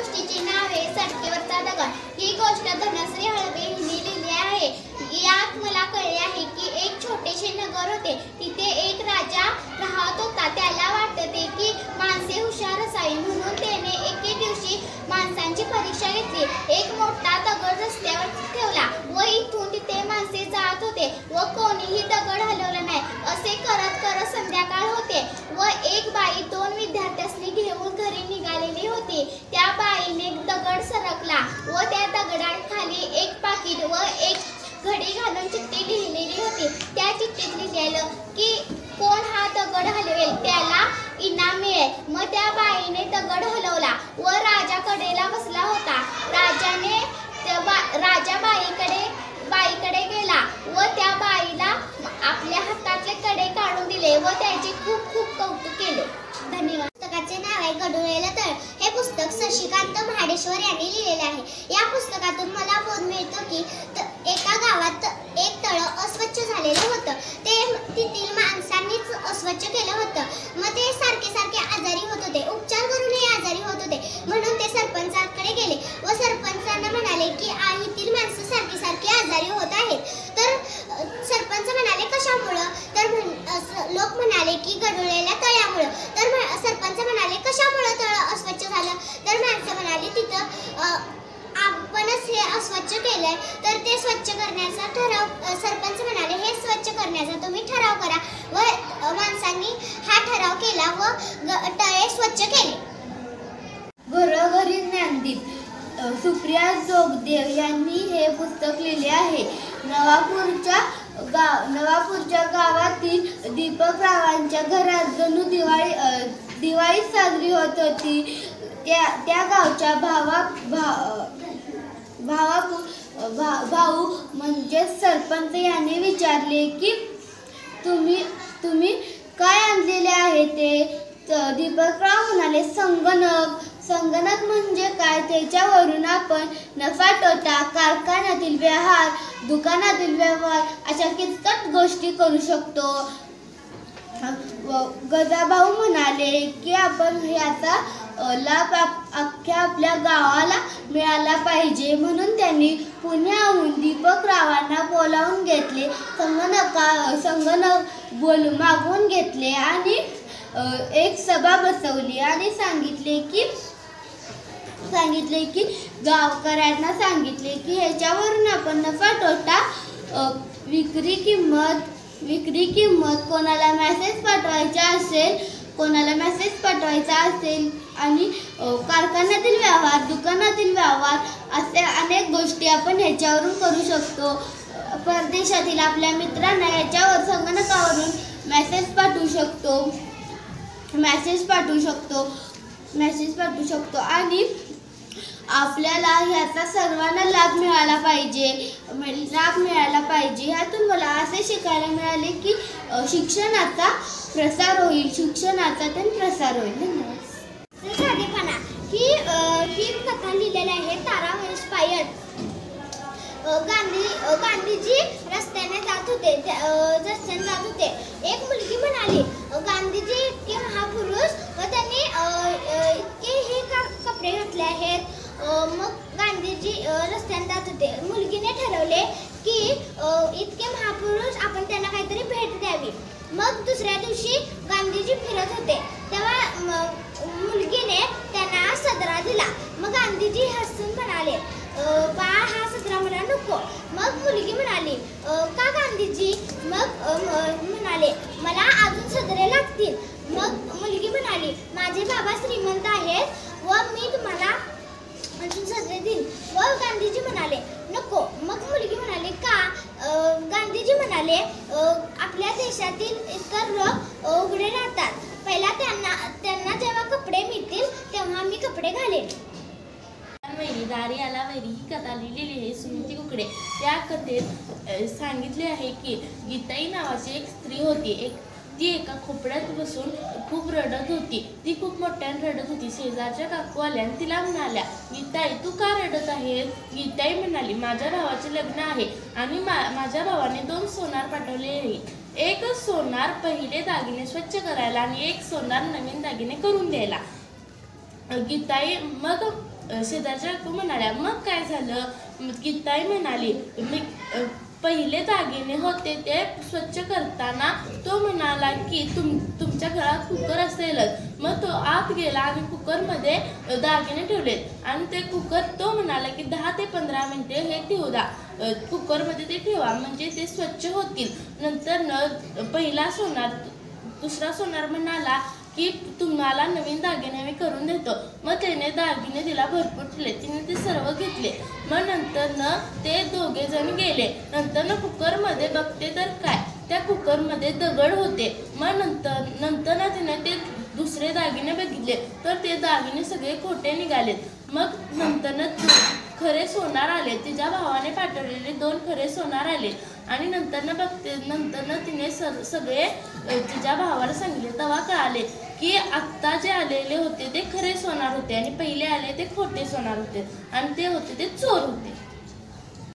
गोष्टीचे नाव आहे सडकेवरचा दगड। ही गोष्ट धनश्री हळवे यांनी लिहिली आहे। यात मला कळले आहे की एक छोटेसे नगर होते। तिथे एक राजा राहत होता। त्याला वाटते की माणसे हुशार असावी, म्हणून त्याने एके दिवशी माणसांची परीक्षा घेतली। एक मोठा दगड रस्त्यावर ठेवला व इथून तिथे माणसे जात होते व कोणीही दगड हलवला नाही। असे करत करत संध्याकाळ होते व एक बाई दोन विद्यार्थ्यांनी घेऊन घरी निघालेली होती। त्या बाईने दगड सरकला व त्या दगडाखाली एक पाकिट व एक घडी घालून चिठ्ठी लिहिलेली होती। त्या चिठ्ठीत लिहिलेलं की कोण हा दगड हलवेल त्याला इनाम मिळेल। मग त्या बाईने दगड हलवला व राजा कडेला बसला होता। राजा बाईकडे गेला व त्या बाईला आपल्या हातातले कडे काढून दिले व त्याचे खूप खूप कौतुक केले। धन्यवाद। पुस्तकाचे नाव आहे गढुळलेलं तळ। हे पुस्तक शशिकांत महाडेश्वर यांनी लिहिलेले आहे। या पुस्तकातून मला बोध मिळतो की एका गावात एक तळ अस्वच्छ झालेलं होतं। ते तेथील माणसांनीच अस्वच्छ केलं होतं। मग ते सारखे आजारी होत होते। उपचार करूनही आजारी होत होते, म्हणून ते सरपंचाकडे गेले व सरपंचांना म्हणाले की येथील माणसं सारखी आजारी होत आहेत। तर सरपंच म्हणाले कशामुळं? तर लोक म्हणाले की गढुळलेल्या तळ्यामुळं। तर सरपंच म्हणाले कशामुळं तळ अस्वच्छ झालं? तर माणसं म्हणाली तिथं आपणच हे अस्वच्छ केलंय, तर ते स्वच्छ करण्याचा ठराव। सरपंच म्हणाले हे स्वच्छ करण्याचा तुम्ही ठराव करा व माणसांनी हा ठराव केला व तळे स्वच्छ केले। घरोघरी ज्ञानदीप। सुप्रिया जोगदेव यांनी हे पुस्तक लिहिले आहे। नवापूरच्या गावातील दीपकरावांच्या घरात जणू दिवाळी साजरी होत होती। त्या गावच्या भाऊ म्हणजे सरपंच यांनी विचारले की तुम्ही काय आणलेले आहे ते? दीपकराव म्हणाले संगणक म्हणजे काय? त्याच्यावरून आपण नफा तोटा, कारखान्यातील व्यवहार, दुकानातील व्यवहार अशा किचकट गोष्टी करू शकतो। गजाभाऊ म्हणाले की आपण याचा लाभ अख्ख्या आपल्या गावाला मिळाला पाहिजे, म्हणून त्यांनी पुण्याहून दीपकरावांना बोलावून घेतले, संगणक मागवून घेतले आणि एक सभा बसवली आणि सांगितले की गावकऱ्यांना सांगितले की ह्याच्यावरून आपण नफा तोटा, विक्री किंमत, कोणाला मेसेज पाठवायचा असेल आणि कारखान्यातील व्यवहार, दुकानातील व्यवहार असे अनेक गोष्टी आपण ह्याच्यावरून करू शकतो। परदेशातील आपल्या मित्रांना ह्याच्यावर संगणकावरून मेसेज पाठवू शकतो आणि आपल्याला ह्याचा सर्वांना लाभ मिळाला पाहिजे। ह्यातून मला असे शिकायला मिळाले की शिक्षणाचा प्रसार होईल। धन्यवाद। साधेपणा। ही कथा लिहिलेली आहे तारा इन्स्पायर्ड। गांधीजी रस्त्याने जात होते। एक मुलगी म्हणाली गांधीजी इतके महापुरुष व त्यांनी इतके हे कपडे घातले आहेत। मग गांधीजी रस्त्याने जात होते। मुलगीने ठरवले की इतके महापुरुष आपण त्यांना काहीतरी भेट द्यावी। मग दुसऱ्या दिवशी गांधीजी फिरत होते तेव्हा मुलगीने त्यांना सदरा दिला। मग गांधीजी हसून म्हणाले बा हा सदरा मला नको। मग मुलगी म्हणाली का गांधीजी? मग म्हणाले मला अजून सदरे लागतील। मग मुलगी म्हणाली माझे बाबा श्रीमंत आहेत व मी तुम्हाला अजून सदरे देईन। व गांधीजी म्हणाले नको। मग मुलगी म्हणाली का? गांधीजी म्हणाले आपल्या देशातील इतर लोक उघडे राहतात, पहिला त्यांना जेव्हा कपडे मिळतील तेव्हा मी कपडे घालेन। दारी आला वैरी ही कथा लिहिलेली आहे सुनीती कुकडे। त्या कथेत सांगितले आहे की गीताई नावाची एक स्त्री होती। ती एका खोपड्यात बसून खूप रडत होती। ती खूप मोठ्याने रडत होती। शेजारच्या काकू आल्या आणि तिला म्हणाल्या गीताई तू का रडत आहेस? गीताई म्हणाली माझ्या भावाचे लग्न आहे आणि माझ्या भावाने 2 सोनार पाठवले आहेत। एक सोनार पहिले दागिने स्वच्छ करायला आणि एक सोनार नवीन दागिने करून द्यायला। गीताई मग शेजारच्या काकू म्हणाल्या, मग काय झालं? गीताई म्हणाली, मी पहिले दागिने होते ते स्वच्छ करताना तो म्हणाला की तुमच्या घरात कुकर असेलच. मग तो आत गेला आणि कुकरमध्ये दागिने ठेवलेत आणि ते कुकर तो म्हणाला की 10 ते 15 मिनिटे हे ठेवू द्या, कुकरमध्ये ते ठेवा म्हणजे ते स्वच्छ होतील. नंतर पहिला सोनार दुसरा सोनार म्हणाला की तुम्हाला नवीन दागिने मी करून देतो. मग त्याने दागिने तिला भरपूर दिले, तिने ते सर्व घेतले. मग नंतर ते दोघे जण गेले. नंतर कुकरमध्ये बघते तर काय, त्या कुकरमध्ये दगड होते. मग नंतर तिने ते दुसरे दागिने बघितले तर ते दागिने सगळे खोटे निघालेत. मग नंतर खरे सोनार आले, तिच्या भावाने पाठवलेले 2 खरे सोनार आले. आणि नंतर तिने सगळे तिच्या भावाला सांगितले. तेव्हा कळाले की आत्ता जे आलेले होते ते खरे सोनार होते आणि पहिले आले ते खोटे सोनार होते आणि ते होते ते चोर होते.